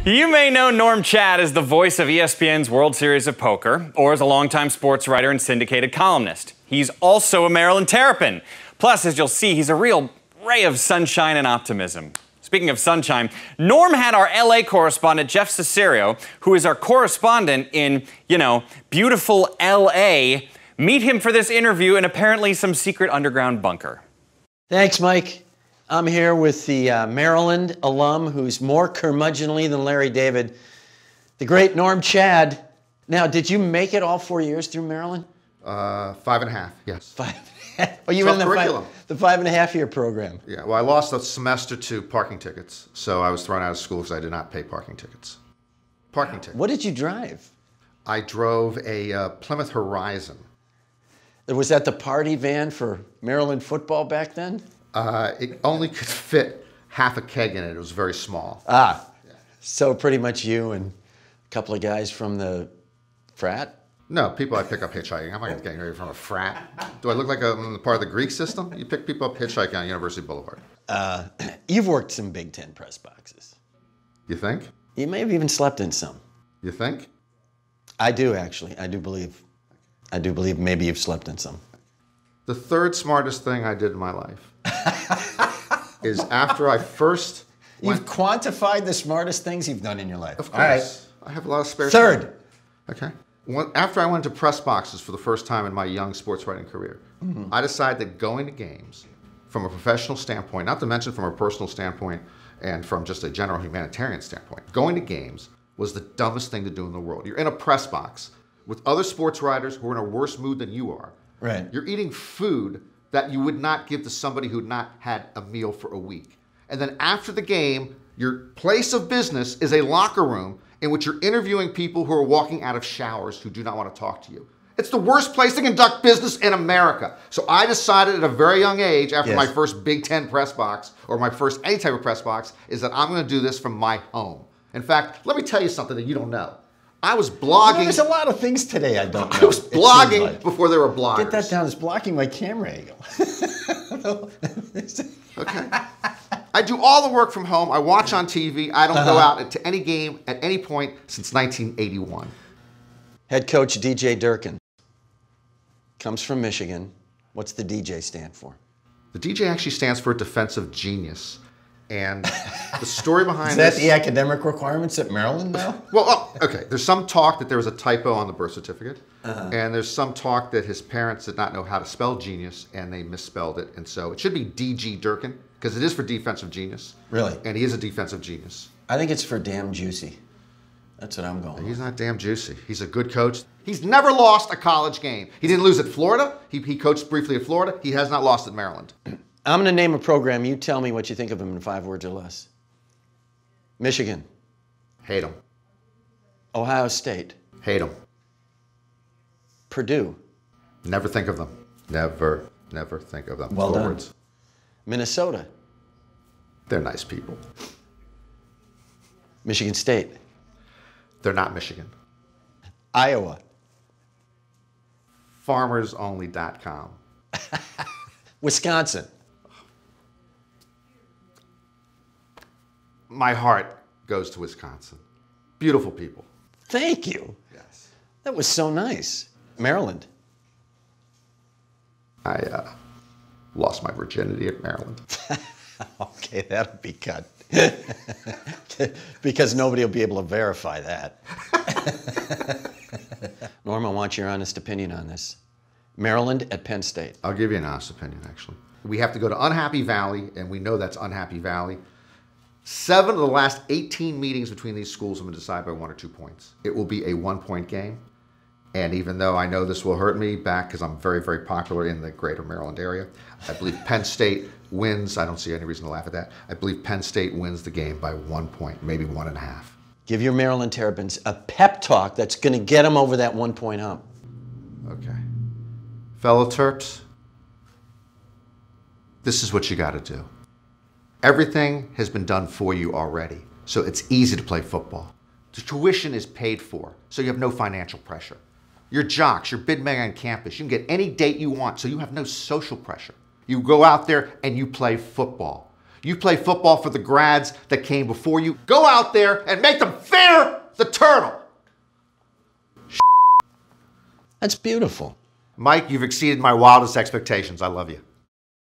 You may know Norm Chad as the voice of ESPN's World Series of Poker, or as a longtime sports writer and syndicated columnist. He's also a Maryland Terrapin. Plus, as you'll see, he's a real ray of sunshine and optimism. Speaking of sunshine, Norm had our LA correspondent, Jeff Cesario, who is our correspondent in, beautiful LA, meet him for this interview in apparently some secret underground bunker. Thanks, Mike. I'm here with the Maryland alum who's more curmudgeonly than Larry David, the great Norm Chad. Now, did you make it all 4 years through Maryland? 5.5, yes. 5.5. Oh, you were in the 5.5-year program. Yeah, well, I lost a semester to parking tickets, so I was thrown out of school because I did not pay parking tickets. Parking tickets. What did you drive? I drove a Plymouth Horizon. Was that the party van for Maryland football back then? It only could fit half a keg in it. It was very small. Ah, yeah. So pretty much you and a couple of guys from the frat? No, people I pick up hitchhiking. I'm not getting ready from a frat. Do I look like I'm part of the Greek system? You pick people up hitchhiking on University Boulevard. You've worked some Big Ten press boxes. You think? You may have even slept in some. You think? I do, actually. I do believe maybe you've slept in some. The third smartest thing I did in my life is after I first You've quantified the smartest things you've done in your life. Of course. All right. I have a lot of spare time. Third. Okay. After I went to press boxes for the first time in my young sports writing career, I decided that going to games from a professional standpoint, not to mention from a personal standpoint and from just a general humanitarian standpoint, going to games was the dumbest thing to do in the world. You're in a press box with other sports writers who are in a worse mood than you are. Right. You're eating food that you would not give to somebody who had not had a meal for a week. And then after the game, your place of business is a locker room in which you're interviewing people who are walking out of showers who do not want to talk to you. It's the worst place to conduct business in America. So I decided at a very young age, after my first Big Ten press box, or my first any type of press box, is that I'm going to do this from my home. In fact, let me tell you something that you don't know. I was blogging. There's a lot of things today I don't know. I was blogging before there were bloggers. Get that down. It's blocking my camera angle. Okay. I do all the work from home. I watch on TV. I don't go out to any game at any point since 1981. Head coach DJ Durkin comes from Michigan. What's the DJ stand for? The DJ actually stands for defensive genius. And the story behind Is that the academic requirements at Maryland now? Well, okay. There's some talk that there was a typo on the birth certificate. And there's some talk that his parents did not know how to spell genius and they misspelled it. And so it should be DG Durkin because it is for defensive genius. Really? And he is a defensive genius. I think it's for damn juicy. That's what I'm going with. He's not damn juicy. He's a good coach. He's never lost a college game. He didn't lose at Florida. He coached briefly at Florida. He has not lost at Maryland. I'm going to name a program. You tell me what you think of him in 5 words or less. Michigan. Hate him. Ohio State. Hate him. Purdue. Never think of them. Never think of them. Well done. Words. Minnesota. They're nice people. Michigan State. They're not Michigan. Iowa. FarmersOnly.com. Wisconsin. My heart goes to Wisconsin. Beautiful people. Thank you. Yes. That was so nice. Maryland. I lost my virginity at Maryland. Okay, that'll be cut. Because nobody will be able to verify that. Norm, I want your honest opinion on this. Maryland at Penn State. I'll give you an honest opinion, actually. We have to go to Unhappy Valley, and we know that's Unhappy Valley. 7 of the last 18 meetings between these schools have been decided by 1 or 2 points. It will be a 1-point game. And even though I know this will hurt me back because I'm very, very popular in the greater Maryland area, I believe Penn State wins. I don't see any reason to laugh at that. I believe Penn State wins the game by 1 point, maybe 1.5. Give your Maryland Terrapins a pep talk that's going to get them over that 1-point hump. Okay. Fellow Terps, this is what you got to do. Everything has been done for you already, so it's easy to play football. The tuition is paid for, so you have no financial pressure. You're jocks, you're big men on campus. You can get any date you want, so you have no social pressure. You go out there and you play football. You play football for the grads that came before you. Go out there and make them fear the turtle. That's beautiful. Mike, you've exceeded my wildest expectations. I love you.